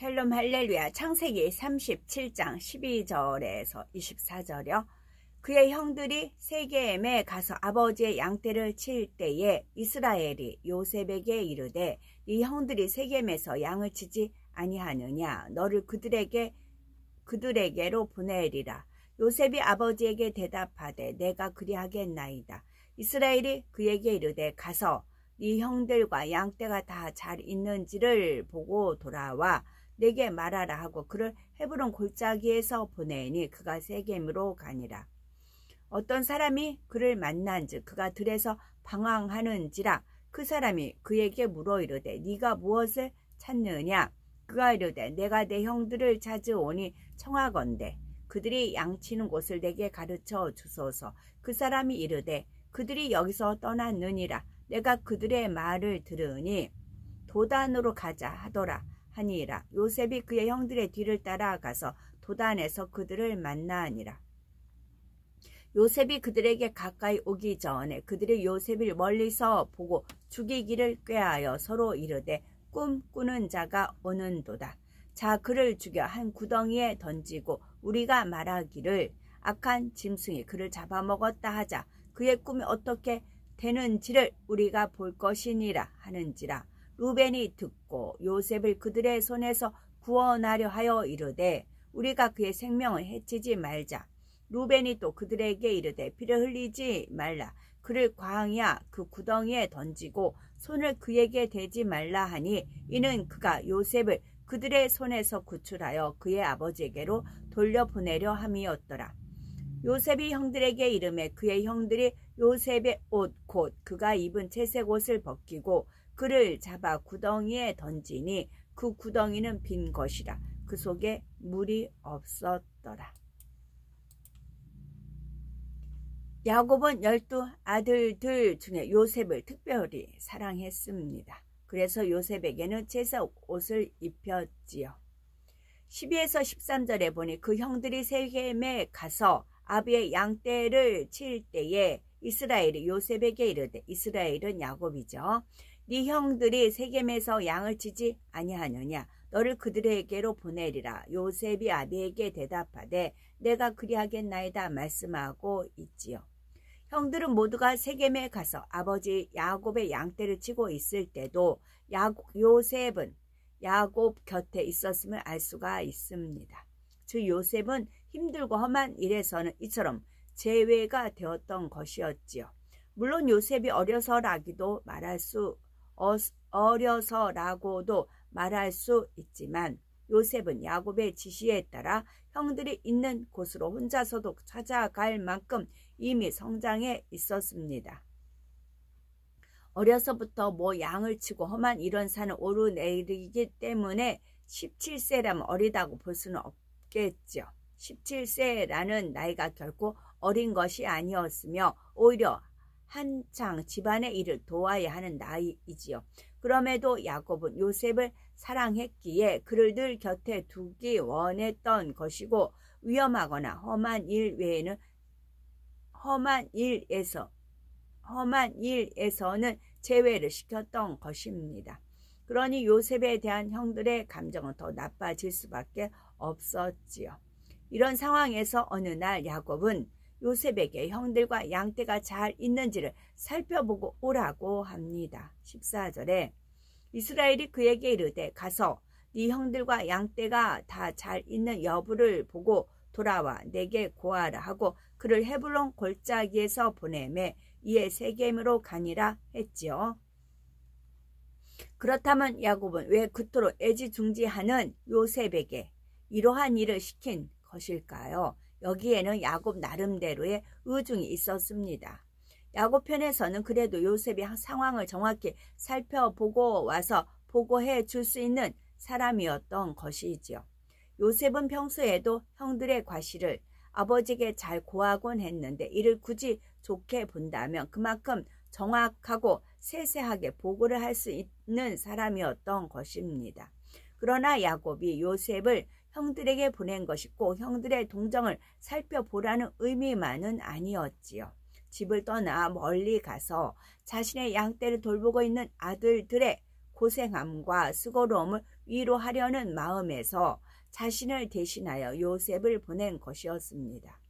샬롬 할렐루야. 창세기 37장 12절에서 24절이요. 그의 형들이 세겜에 가서 아버지의 양떼를 칠 때에 이스라엘이 요셉에게 이르되 네 형들이 세겜에서 양을 치지 아니하느냐. 너를 그들에게로 보내리라. 요셉이 아버지에게 대답하되 내가 그리하겠나이다. 이스라엘이 그에게 이르되 가서 네 형들과 양떼가 다 잘 있는지를 보고 돌아와 내게 말하라 하고 그를 헤브론 골짜기에서 보내니 그가 세겜으로 가니라. 어떤 사람이 그를 만난즉 그가 들에서 방황하는지라. 그 사람이 그에게 물어 이르되 네가 무엇을 찾느냐. 그가 이르되 내가 내 형들을 찾으오니 청하건대 그들이 양치는 곳을 내게 가르쳐 주소서. 그 사람이 이르되 그들이 여기서 떠났느니라. 내가 그들의 말을 들으니 도단으로 가자 하더라 하니라. 요셉이 그의 형들의 뒤를 따라가서 도단에서 그들을 만나니라. 요셉이 그들에게 가까이 오기 전에 그들이 요셉을 멀리서 보고 죽이기를 꾀하여 서로 이르되 꿈꾸는 자가 오는도다. 자 그를 죽여 한 구덩이에 던지고 우리가 말하기를 악한 짐승이 그를 잡아먹었다 하자. 그의 꿈이 어떻게 되는지를 우리가 볼 것이니라 하는지라. 루벤이 듣고 요셉을 그들의 손에서 구원하려 하여 이르되 우리가 그의 생명을 해치지 말자. 루벤이 또 그들에게 이르되 피를 흘리지 말라. 그를 광야 그 구덩이에 던지고 손을 그에게 대지 말라 하니 이는 그가 요셉을 그들의 손에서 구출하여 그의 아버지에게로 돌려보내려 함이었더라. 요셉이 형들에게 이르매 그의 형들이 요셉의 옷 곧 그가 입은 채색 옷을 벗기고 그를 잡아 구덩이에 던지니 그 구덩이는 빈 것이라. 그 속에 물이 없었더라. 야곱은 12 아들들 중에 요셉을 특별히 사랑했습니다. 그래서 요셉에게는 채색 옷을 입혔지요. 12에서 13절에 보니 그 형들이 세겜에 가서 아비의 양떼를 칠 때에 이스라엘이 요셉에게 이르되 이스라엘은 야곱이죠. 네 형들이 세겜에서 양을 치지 아니하느냐. 너를 그들에게로 보내리라. 요셉이 아비에게 대답하되 내가 그리하겠나이다 말씀하고 있지요. 형들은 모두가 세겜에 가서 아버지 야곱의 양떼를 치고 있을 때도 요셉은 야곱 곁에 있었음을 알 수가 있습니다. 즉 요셉은 힘들고 험한 일에서는 이처럼 제외가 되었던 것이었지요. 물론 요셉이 어려서라고도 말할 수 있지만 요셉은 야곱의 지시에 따라 형들이 있는 곳으로 혼자서도 찾아갈 만큼 이미 성장해 있었습니다. 어려서부터 양을 치고 험한 이런 산을 오르내리기 때문에 17세라면 어리다고 볼 수는 없겠죠. 17세라는 나이가 결코 어린 것이 아니었으며 오히려 한창 집안의 일을 도와야 하는 나이이지요. 그럼에도 야곱은 요셉을 사랑했기에 그를 늘 곁에 두기 원했던 것이고 위험하거나 험한 일에서는 제외를 시켰던 것입니다. 그러니 요셉에 대한 형들의 감정은 더 나빠질 수밖에 없었지요. 이런 상황에서 어느 날 야곱은 요셉에게 형들과 양떼가 잘 있는지를 살펴보고 오라고 합니다. 14절에 이스라엘이 그에게 이르되 가서 네 형들과 양떼가 다 잘 있는 여부를 보고 돌아와 내게 고하라 하고 그를 헤브론 골짜기에서 보내매 이에 세겜으로 가니라 했지요. 그렇다면 야곱은 왜 그토록 애지중지하는 요셉에게 이러한 일을 시킨 것일까요? 여기에는 야곱 나름대로의 의중이 있었습니다. 야곱 편에서는 그래도 요셉이 상황을 정확히 살펴보고 와서 보고해 줄 수 있는 사람이었던 것이지요. 요셉은 평소에도 형들의 과실을 아버지에게 잘 고하곤 했는데 이를 굳이 좋게 본다면 그만큼 정확하고 세세하게 보고를 할 수 있는 사람이었던 것입니다. 그러나 야곱이 요셉을 형들에게 보낸 것이 꼭 형들의 동정을 살펴보라는 의미만은 아니었지요. 집을 떠나 멀리 가서 자신의 양떼를 돌보고 있는 아들들의 고생함과 수고로움을 위로하려는 마음에서 자신을 대신하여 요셉을 보낸 것이었습니다.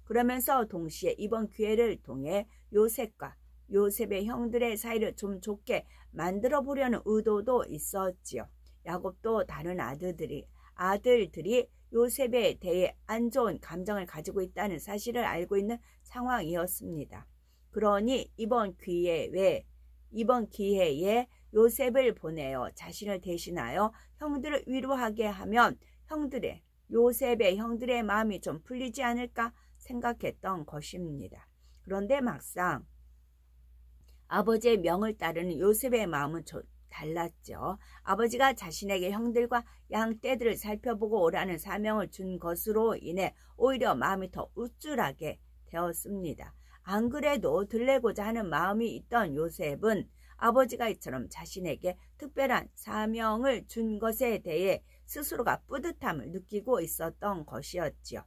그러면서 동시에 이번 기회를 통해 요셉과 요셉의 형들의 사이를 좀 좋게 만들어 보려는 의도도 있었지요. 야곱도 다른 아들들이 요셉에 대해 안 좋은 감정을 가지고 있다는 사실을 알고 있는 상황이었습니다. 그러니 이번 기회에 요셉을 보내어 자신을 대신하여 형들을 위로하게 하면 요셉의 형들의 마음이 좀 풀리지 않을까 생각했던 것입니다. 그런데 막상 아버지의 명을 따르는 요셉의 마음은 달랐죠. 아버지가 자신에게 형들과 양떼들을 살펴보고 오라는 사명을 준 것으로 인해 오히려 마음이 더 우쭐하게 되었습니다. 안 그래도 들레고자 하는 마음이 있던 요셉은 아버지가 이처럼 자신에게 특별한 사명을 준 것에 대해 스스로가 뿌듯함을 느끼고 있었던 것이었지요.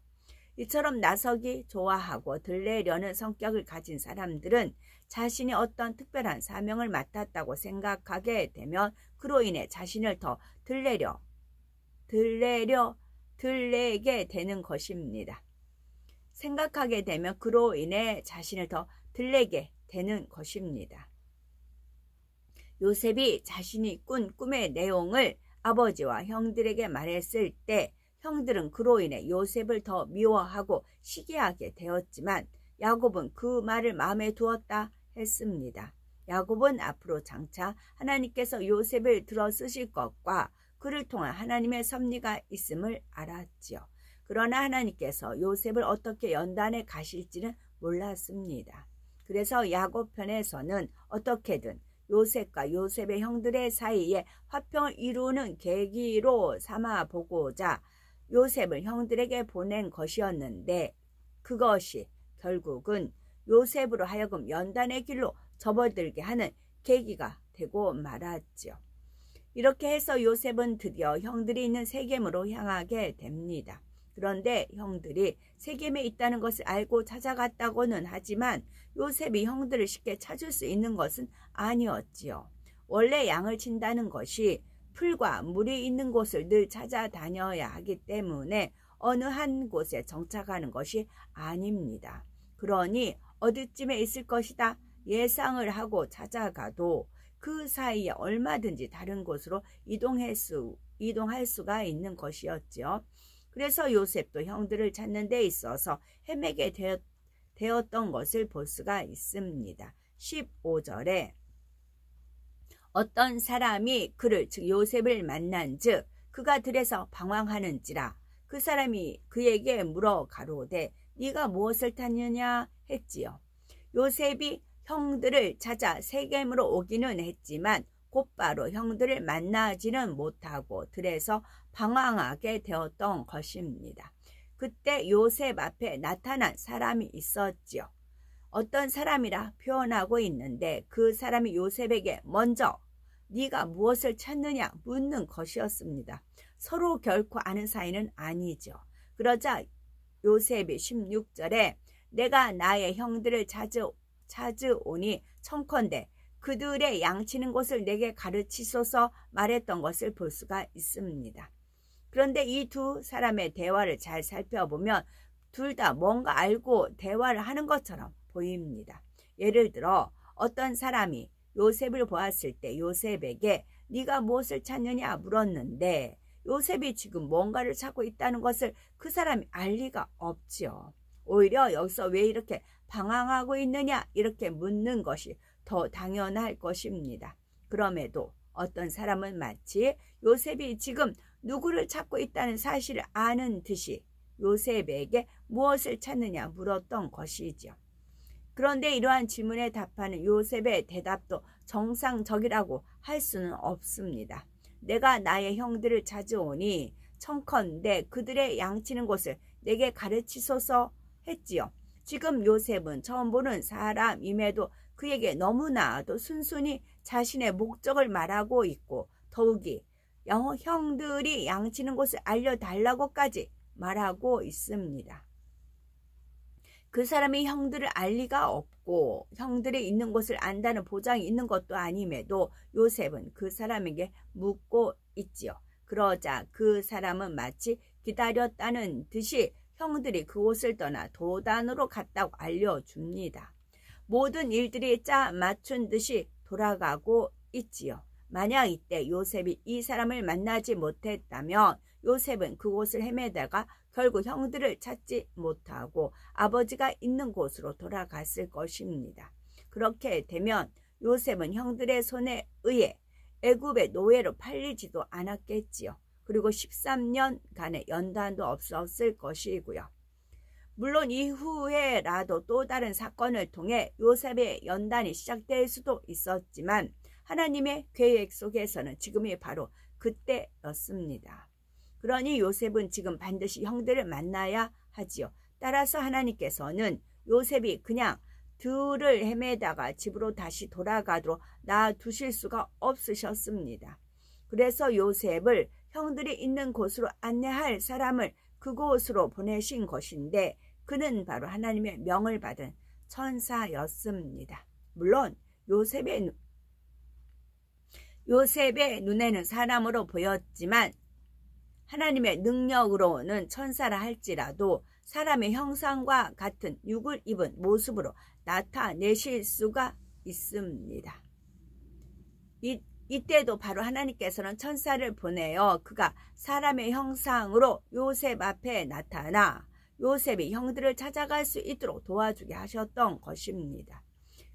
이처럼 나서기 좋아하고 들레려는 성격을 가진 사람들은 자신이 어떤 특별한 사명을 맡았다고 생각하게 되면 그로 인해 자신을 더 들레게 되는 것입니다. 생각하게 되면 그로 인해 자신을 더 들레게 되는 것입니다. 요셉이 자신이 꾼 꿈의 내용을 아버지와 형들에게 말했을 때 형들은 그로 인해 요셉을 더 미워하고 시기하게 되었지만 야곱은 그 말을 마음에 두었다 했습니다. 야곱은 앞으로 장차 하나님께서 요셉을 들어 쓰실 것과 그를 통한 하나님의 섭리가 있음을 알았지요. 그러나 하나님께서 요셉을 어떻게 연단해 가실지는 몰랐습니다. 그래서 야곱 편에서는 어떻게든 요셉과 요셉의 형들의 사이에 화평을 이루는 계기로 삼아보고자 요셉을 형들에게 보낸 것이었는데 그것이 결국은 요셉으로 하여금 연단의 길로 접어들게 하는 계기가 되고 말았죠. 이렇게 해서 요셉은 드디어 형들이 있는 세겜으로 향하게 됩니다. 그런데 형들이 세겜에 있다는 것을 알고 찾아갔다고는 하지만 요셉이 형들을 쉽게 찾을 수 있는 것은 아니었지요. 원래 양을 친다는 것이 풀과 물이 있는 곳을 늘 찾아다녀야 하기 때문에 어느 한 곳에 정착하는 것이 아닙니다. 그러니 어디쯤에 있을 것이다 예상을 하고 찾아가도 그 사이에 얼마든지 다른 곳으로 이동할 수가 있는 것이었죠. 그래서 요셉도 형들을 찾는 데 있어서 헤매게 되었던 것을 볼 수가 있습니다. 15절에 어떤 사람이 그를 즉 요셉을 만난즉 그가 들에서 방황하는지라 그 사람이 그에게 물어 가로되 네가 무엇을 탔느냐 했지요. 요셉이 형들을 찾아 세겜으로 오기는 했지만 곧바로 형들을 만나지는 못하고 들에서 방황하게 되었던 것입니다. 그때 요셉 앞에 나타난 사람이 있었지요. 어떤 사람이라 표현하고 있는데 그 사람이 요셉에게 먼저 네가 무엇을 찾느냐 묻는 것이었습니다. 서로 결코 아는 사이는 아니죠. 그러자 요셉이 16절에 내가 나의 형들을 찾으오니 청컨대 그들의 양치는 곳을 내게 가르치소서 말했던 것을 볼 수가 있습니다. 그런데 이 두 사람의 대화를 잘 살펴보면 둘 다 뭔가 알고 대화를 하는 것처럼 보입니다. 예를 들어 어떤 사람이 요셉을 보았을 때 요셉에게 네가 무엇을 찾느냐 물었는데 요셉이 지금 뭔가를 찾고 있다는 것을 그 사람이 알 리가 없지요. 오히려 여기서 왜 이렇게 방황하고 있느냐 이렇게 묻는 것이 더 당연할 것입니다. 그럼에도 어떤 사람은 마치 요셉이 지금 누구를 찾고 있다는 사실을 아는 듯이 요셉에게 무엇을 찾느냐 물었던 것이죠. 그런데 이러한 질문에 답하는 요셉의 대답도 정상적이라고 할 수는 없습니다. 내가 나의 형들을 찾으오니 청컨대 그들의 양치는 곳을 내게 가르치소서 했지요. 지금 요셉은 처음 보는 사람임에도 그에게 너무나도 순순히 자신의 목적을 말하고 있고 더욱이 형들이 양치는 곳을 알려달라고까지 말하고 있습니다. 그 사람이 형들을 알 리가 없고 형들이 있는 곳을 안다는 보장이 있는 것도 아님에도 요셉은 그 사람에게 묻고 있지요. 그러자 그 사람은 마치 기다렸다는 듯이 형들이 그곳을 떠나 도단으로 갔다고 알려줍니다. 모든 일들이 짜 맞춘 듯이 돌아가고 있지요. 만약 이때 요셉이 이 사람을 만나지 못했다면 요셉은 그곳을 헤매다가 결국 형들을 찾지 못하고 아버지가 있는 곳으로 돌아갔을 것입니다. 그렇게 되면 요셉은 형들의 손에 의해 애굽의 노예로 팔리지도 않았겠지요. 그리고 13년간의 연단도 없었을 것이고요. 물론 이후에라도 또 다른 사건을 통해 요셉의 연단이 시작될 수도 있었지만 하나님의 계획 속에서는 지금이 바로 그때였습니다. 그러니 요셉은 지금 반드시 형들을 만나야 하지요. 따라서 하나님께서는 요셉이 그냥 들을 헤매다가 집으로 다시 돌아가도록 놔두실 수가 없으셨습니다. 그래서 요셉을 형들이 있는 곳으로 안내할 사람을 그곳으로 보내신 것인데 그는 바로 하나님의 명을 받은 천사였습니다. 물론 요셉의 눈에는 사람으로 보였지만 하나님의 능력으로는 천사라 할지라도 사람의 형상과 같은 육을 입은 모습으로 나타내실 수가 있습니다. 이때도 바로 하나님께서는 천사를 보내어 그가 사람의 형상으로 요셉 앞에 나타나 요셉이 형들을 찾아갈 수 있도록 도와주게 하셨던 것입니다.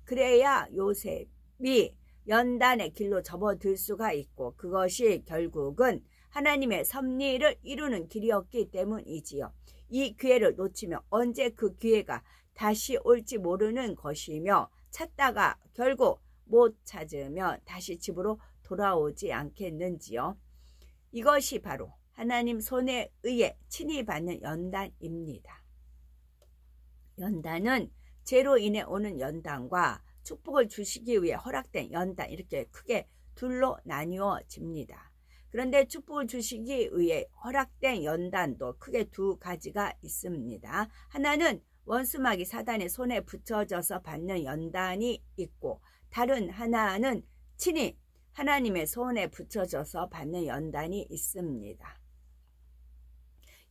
그래야 요셉이 연단의 길로 접어들 수가 있고 그것이 결국은 하나님의 섭리를 이루는 길이었기 때문이지요. 이 기회를 놓치면 언제 그 기회가 다시 올지 모르는 것이며 찾다가 결국 못 찾으면 다시 집으로 돌아오지 않겠는지요. 이것이 바로 하나님 손에 의해 친히 받는 연단입니다. 연단은 죄로 인해 오는 연단과 축복을 주시기 위해 허락된 연단 이렇게 크게 둘로 나뉘어집니다. 그런데 축복을 주시기 위해 허락된 연단도 크게 두 가지가 있습니다. 하나는 원수마귀 사단의 손에 붙여져서 받는 연단이 있고 다른 하나는 친히 하나님의 손에 붙여져서 받는 연단이 있습니다.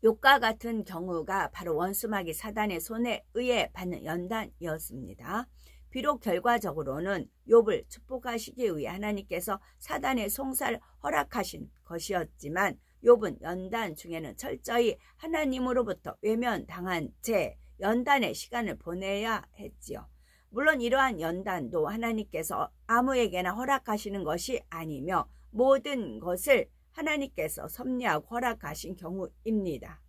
욥과 같은 경우가 바로 원수마귀 사단의 손에 의해 받는 연단이었습니다. 비록 결과적으로는 욥을 축복하시기 위해 하나님께서 사단의 송사를 허락하신 것이었지만 욥은 연단 중에는 철저히 하나님으로부터 외면당한 채 연단의 시간을 보내야 했지요. 물론 이러한 연단도 하나님께서 아무에게나 허락하시는 것이 아니며 모든 것을 하나님께서 섭리하고 허락하신 경우입니다.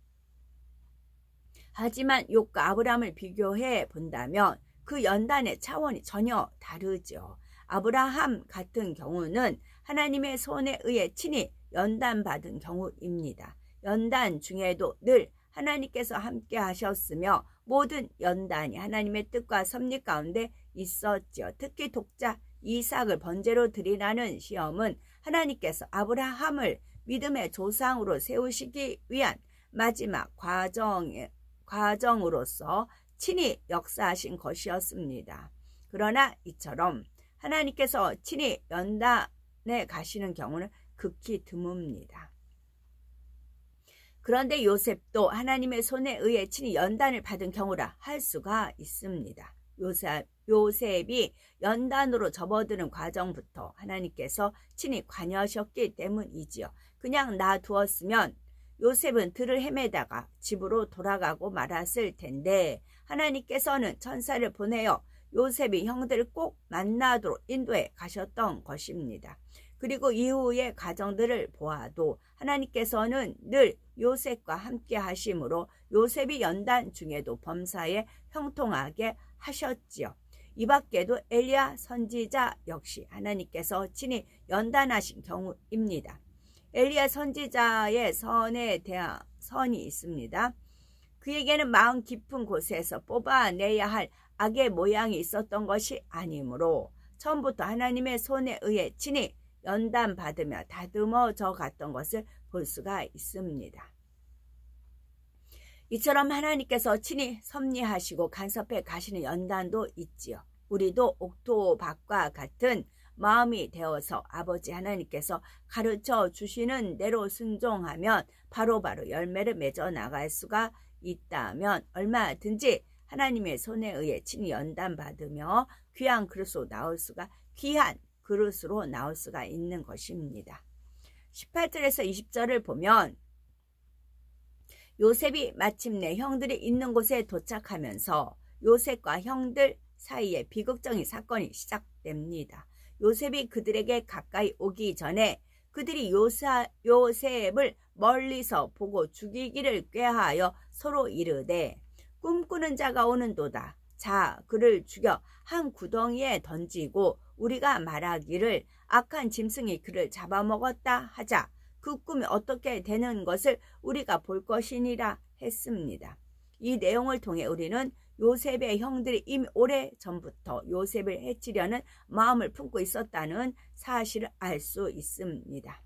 하지만 욥과 아브라함을 비교해 본다면 그 연단의 차원이 전혀 다르죠. 아브라함 같은 경우는 하나님의 손에 의해 친히 연단받은 경우입니다. 연단 중에도 늘 하나님께서 함께 하셨으며 모든 연단이 하나님의 뜻과 섭리 가운데 있었죠. 특히 독자 이삭을 번제로 드리라는 시험은 하나님께서 아브라함을 믿음의 조상으로 세우시기 위한 마지막 과정으로서 친히 역사하신 것이었습니다. 그러나 이처럼 하나님께서 친히 연단에 가시는 경우는 극히 드뭅니다. 그런데 요셉도 하나님의 손에 의해 친히 연단을 받은 경우라 할 수가 있습니다. 요셉이 연단으로 접어드는 과정부터 하나님께서 친히 관여하셨기 때문이지요. 그냥 놔두었으면 요셉은 들을 헤매다가 집으로 돌아가고 말았을 텐데 하나님께서는 천사를 보내어 요셉이 형들을 꼭 만나도록 인도해 가셨던 것입니다. 그리고 이후의 과정들을 보아도 하나님께서는 늘 요셉과 함께 하심으로 요셉이 연단 중에도 범사에 형통하게 하셨지요. 이 밖에도 엘리야 선지자 역시 하나님께서 친히 연단하신 경우입니다. 엘리야 선지자의 선에 대한 선이 있습니다. 그에게는 마음 깊은 곳에서 뽑아내야 할 악의 모양이 있었던 것이 아니므로 처음부터 하나님의 손에 의해 친히 연단받으며 다듬어져 갔던 것을 볼 수가 있습니다. 이처럼 하나님께서 친히 섭리하시고 간섭해 가시는 연단도 있지요. 우리도 옥토박과 같은 마음이 되어서 아버지 하나님께서 가르쳐 주시는 대로 순종하면 바로바로 열매를 맺어 나갈 수가 있다면 얼마든지 하나님의 손에 의해 친히 연단받으며 귀한 그릇으로 나올 수가 있는 것입니다. 18절에서 20절을 보면 요셉이 마침내 형들이 있는 곳에 도착하면서 요셉과 형들 사이에 비극적인 사건이 시작됩니다. 요셉이 그들에게 가까이 오기 전에 그들이 요셉을 멀리서 보고 죽이기를 꾀하여 서로 이르되 꿈꾸는 자가 오는도다. 자, 그를 죽여 한 구덩이에 던지고 우리가 말하기를 악한 짐승이 그를 잡아먹었다 하자. 그 꿈이 어떻게 되는 것을 우리가 볼 것이니라 했습니다. 이 내용을 통해 우리는 요셉의 형들이 이미 오래전부터 요셉을 해치려는 마음을 품고 있었다는 사실을 알 수 있습니다.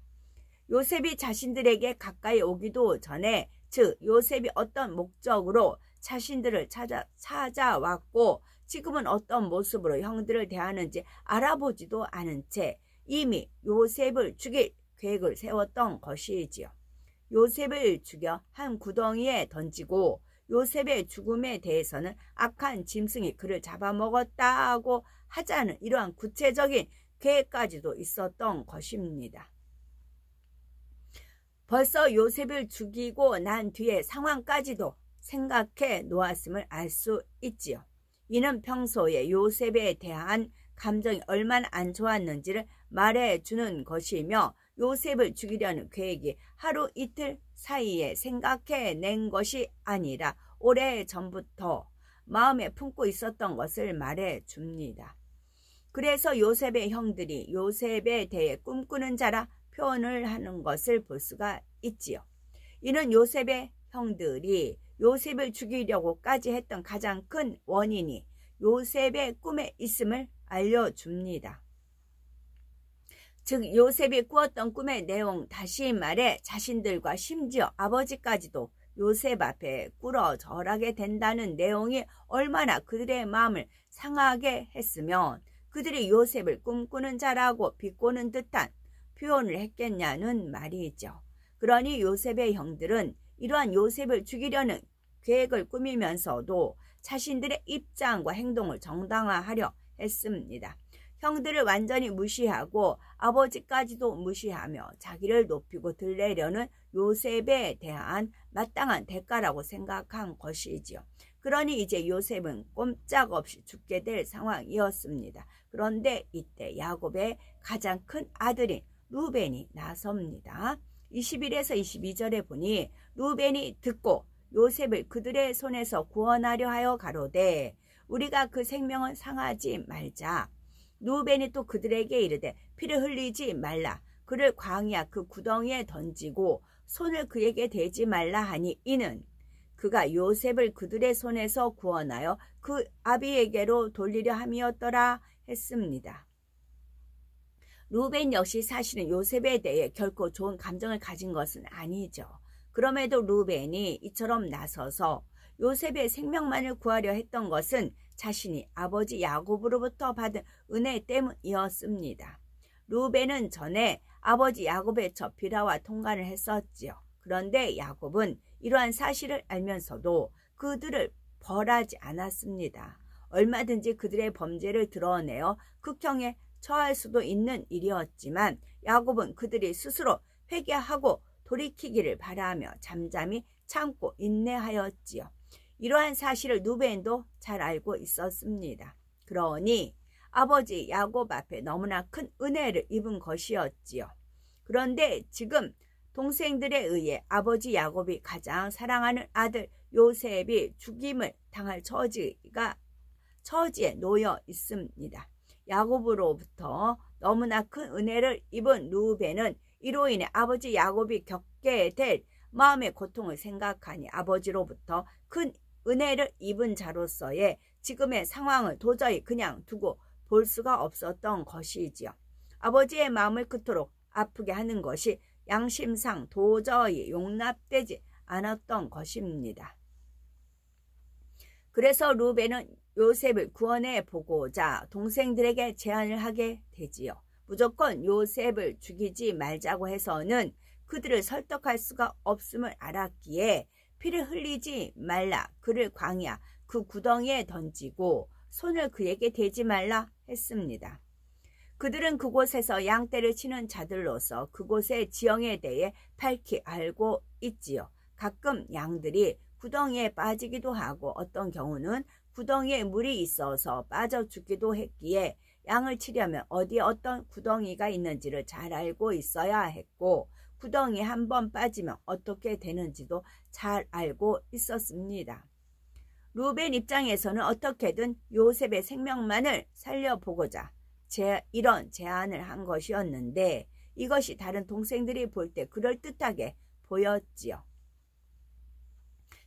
요셉이 자신들에게 가까이 오기도 전에, 즉 요셉이 어떤 목적으로 자신들을 찾아왔고 지금은 어떤 모습으로 형들을 대하는지 알아보지도 않은 채 이미 요셉을 죽일 계획을 세웠던 것이지요. 요셉을 죽여 한 구덩이에 던지고 요셉의 죽음에 대해서는 악한 짐승이 그를 잡아먹었다고 하자는 이러한 구체적인 계획까지도 있었던 것입니다. 벌써 요셉을 죽이고 난 뒤의 상황까지도 생각해 놓았음을 알 수 있지요. 이는 평소에 요셉에 대한 감정이 얼마나 안 좋았는지를 말해주는 것이며 요셉을 죽이려는 계획이 하루 이틀 사이에 생각해낸 것이 아니라 오래전부터 마음에 품고 있었던 것을 말해줍니다. 그래서 요셉의 형들이 요셉에 대해 꿈꾸는 자라 표현을 하는 것을 볼 수가 있지요. 이는 요셉의 형들이 요셉을 죽이려고까지 했던 가장 큰 원인이 요셉의 꿈에 있음을 알려줍니다. 즉 요셉이 꾸었던 꿈의 내용, 다시 말해 자신들과 심지어 아버지까지도 요셉 앞에 꿇어 절하게 된다는 내용이 얼마나 그들의 마음을 상하게 했으면 그들이 요셉을 꿈꾸는 자라고 비꼬는 듯한 표현을 했겠냐는 말이죠. 그러니 요셉의 형들은 이러한 요셉을 죽이려는 계획을 꾸미면서도 자신들의 입장과 행동을 정당화하려 했습니다. 형들을 완전히 무시하고 아버지까지도 무시하며 자기를 높이고 들래려는 요셉에 대한 마땅한 대가라고 생각한 것이지요. 그러니 이제 요셉은 꼼짝없이 죽게 될 상황이었습니다. 그런데 이때 야곱의 가장 큰 아들인 루벤이 나섭니다. 21에서 22절에 보니 루벤이 듣고 요셉을 그들의 손에서 구원하려 하여 가로되 우리가 그 생명을 상하지 말자. 루벤이 또 그들에게 이르되 피를 흘리지 말라. 그를 광야 그 구덩이에 던지고 손을 그에게 대지 말라 하니 이는 그가 요셉을 그들의 손에서 구원하여 그 아비에게로 돌리려 함이었더라 했습니다. 루벤 역시 사실은 요셉에 대해 결코 좋은 감정을 가진 것은 아니죠. 그럼에도 루벤이 이처럼 나서서 요셉의 생명만을 구하려 했던 것은 자신이 아버지 야곱으로부터 받은 은혜 때문이었습니다. 루벤은 전에 아버지 야곱의 첫 비라와 통관을 했었지요. 그런데 야곱은 이러한 사실을 알면서도 그들을 벌하지 않았습니다. 얼마든지 그들의 범죄를 드러내어 극형에 처할 수도 있는 일이었지만 야곱은 그들이 스스로 회개하고 돌이키기를 바라며 잠잠히 참고 인내하였지요. 이러한 사실을 루벤도 잘 알고 있었습니다. 그러니 아버지 야곱 앞에 너무나 큰 은혜를 입은 것이었지요. 그런데 지금 동생들에 의해 아버지 야곱이 가장 사랑하는 아들 요셉이 죽임을 당할 처지에 놓여 있습니다. 야곱으로부터 너무나 큰 은혜를 입은 루벤은 이로 인해 아버지 야곱이 겪게 될 마음의 고통을 생각하니 아버지로부터 큰 은혜를 입은 자로서의 지금의 상황을 도저히 그냥 두고 볼 수가 없었던 것이지요. 아버지의 마음을 그토록 아프게 하는 것이 양심상 도저히 용납되지 않았던 것입니다. 그래서 루벤은 요셉을 구원해 보고자 동생들에게 제안을 하게 되지요. 무조건 요셉을 죽이지 말자고 해서는 그들을 설득할 수가 없음을 알았기에 피를 흘리지 말라, 그를 광야 그 구덩이에 던지고 손을 그에게 대지 말라 했습니다. 그들은 그곳에서 양떼를 치는 자들로서 그곳의 지형에 대해 밝히 알고 있지요. 가끔 양들이 구덩이에 빠지기도 하고 어떤 경우는 구덩이에 물이 있어서 빠져 죽기도 했기에 양을 치려면 어디에 어떤 구덩이가 있는지를 잘 알고 있어야 했고, 구덩이에 한번 빠지면 어떻게 되는지도 잘 알고 있었습니다. 루벤 입장에서는 어떻게든 요셉의 생명만을 살려보고자 이런 제안을 한 것이었는데, 이것이 다른 동생들이 볼 때 그럴듯하게 보였지요.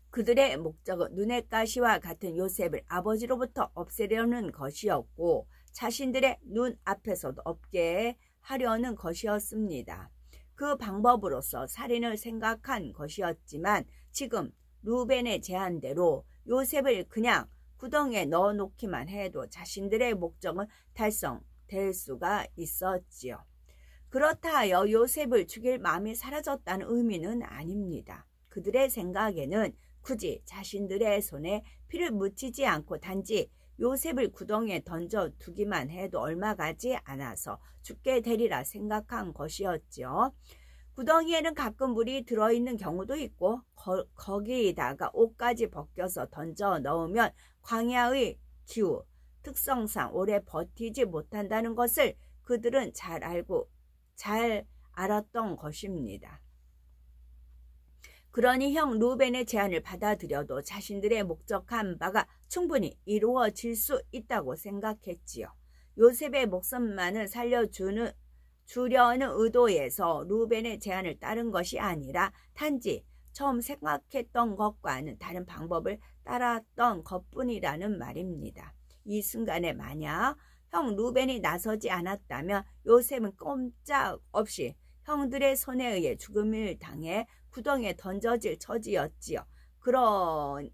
그들의 목적은 눈의 가시와 같은 요셉을 아버지로부터 없애려는 것이었고, 자신들의 눈 앞에서도 없게 하려는 것이었습니다. 그 방법으로서 살인을 생각한 것이었지만, 지금 루벤의 제안대로 요셉을 그냥 구덩이에 넣어놓기만 해도 자신들의 목적은 달성될 수가 있었지요. 그렇다 하여 요셉을 죽일 마음이 사라졌다는 의미는 아닙니다. 그들의 생각에는 굳이 자신들의 손에 피를 묻히지 않고 단지 요셉을 구덩이에 던져두기만 해도 얼마 가지 않아서 죽게 되리라 생각한 것이었지요. 구덩이에는 가끔 물이 들어있는 경우도 있고 거기다가 옷까지 벗겨서 던져 넣으면 광야의 기후 특성상 오래 버티지 못한다는 것을 그들은 잘 알았던 것입니다. 그러니 형 루벤의 제안을 받아들여도 자신들의 목적한 바가 충분히 이루어질 수 있다고 생각했지요. 요셉의 목숨만을 살려주려는 의도에서 루벤의 제안을 따른 것이 아니라 단지 처음 생각했던 것과는 다른 방법을 따랐던 것뿐이라는 말입니다. 이 순간에 만약 형 루벤이 나서지 않았다면 요셉은 꼼짝없이 형들의 손에 의해 죽음을 당해 구덩이에 던져질 처지였지요. 그러나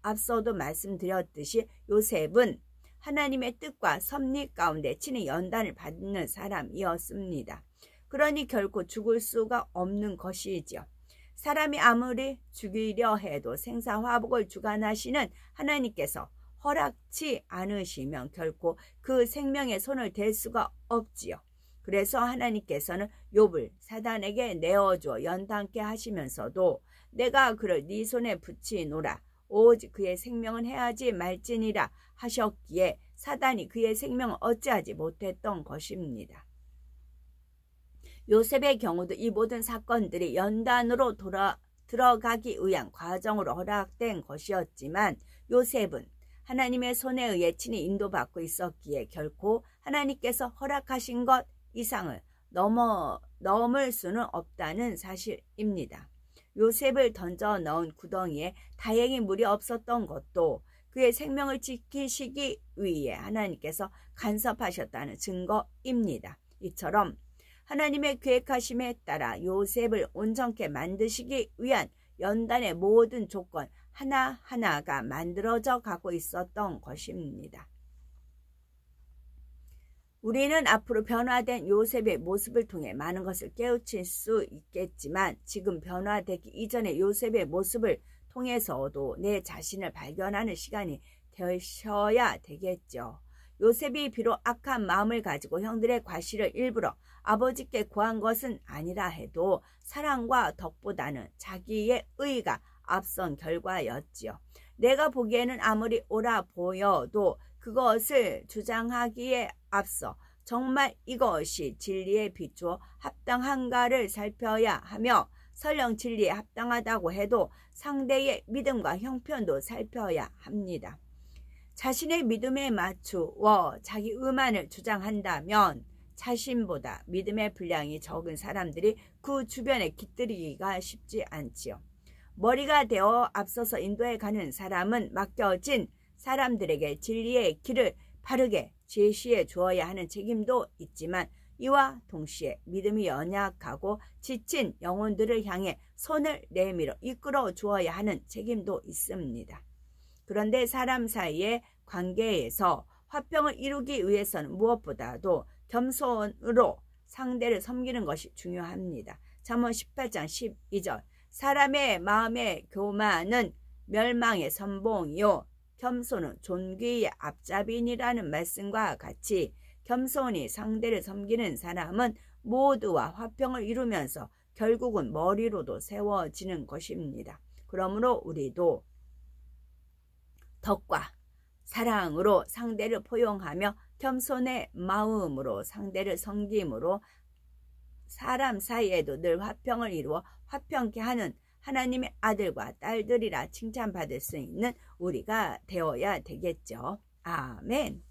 앞서도 말씀드렸듯이 요셉은 하나님의 뜻과 섭리 가운데 친히 연단을 받는 사람이었습니다. 그러니 결코 죽을 수가 없는 것이지요. 사람이 아무리 죽이려 해도 생사화복을 주관하시는 하나님께서 허락치 않으시면 결코 그 생명에 손을 댈 수가 없지요. 그래서 하나님께서는 욥을 사단에게 내어주어 연단케 하시면서도 내가 그를 네 손에 붙이노라 오직 그의 생명은 해하지 말지니라 하셨기에 사단이 그의 생명을 어찌하지 못했던 것입니다. 요셉의 경우도 이 모든 사건들이 연단으로 들어가기 위한 과정으로 허락된 것이었지만 요셉은 하나님의 손에 의해 친히 인도받고 있었기에 결코 하나님께서 허락하신 것 이상을 넘을 수는 없다는 사실입니다. 요셉을 던져 넣은 구덩이에 다행히 물이 없었던 것도 그의 생명을 지키시기 위해 하나님께서 간섭하셨다는 증거입니다. 이처럼 하나님의 계획하심에 따라 요셉을 온전케 만드시기 위한 연단의 모든 조건 하나하나가 만들어져 가고 있었던 것입니다. 우리는 앞으로 변화된 요셉의 모습을 통해 많은 것을 깨우칠 수 있겠지만 지금 변화되기 이전의 요셉의 모습을 통해서도 내 자신을 발견하는 시간이 되셔야 되겠죠. 요셉이 비록 악한 마음을 가지고 형들의 과실을 일부러 아버지께 구한 것은 아니라 해도 사랑과 덕보다는 자기의 의가 앞선 결과였지요. 내가 보기에는 아무리 옳아 보여도 그것을 주장하기에 앞서 정말 이것이 진리에 비추어 합당한가를 살펴야 하며 설령 진리에 합당하다고 해도 상대의 믿음과 형편도 살펴야 합니다. 자신의 믿음에 맞추어 자기 의만을 주장한다면 자신보다 믿음의 분량이 적은 사람들이 그 주변에 깃들이기가 쉽지 않지요. 머리가 되어 앞서서 인도해 가는 사람은 맡겨진 사람들에게 진리의 길을 바르게 제시해 주어야 하는 책임도 있지만 이와 동시에 믿음이 연약하고 지친 영혼들을 향해 손을 내밀어 이끌어 주어야 하는 책임도 있습니다. 그런데 사람 사이의 관계에서 화평을 이루기 위해서는 무엇보다도 겸손으로 상대를 섬기는 것이 중요합니다. 잠언 18장 12절 사람의 마음의 교만은 멸망의 선봉이요 겸손은 존귀의 앞잡이니라는 말씀과 같이 겸손히 상대를 섬기는 사람은 모두와 화평을 이루면서 결국은 머리로도 세워지는 것입니다. 그러므로 우리도 덕과 사랑으로 상대를 포용하며 겸손의 마음으로 상대를 섬김으로 사람 사이에도 늘 화평을 이루어 화평케 하는 하나님의 아들과 딸들이라 칭찬받을 수 있는 우리가 되어야 되겠죠. 아멘.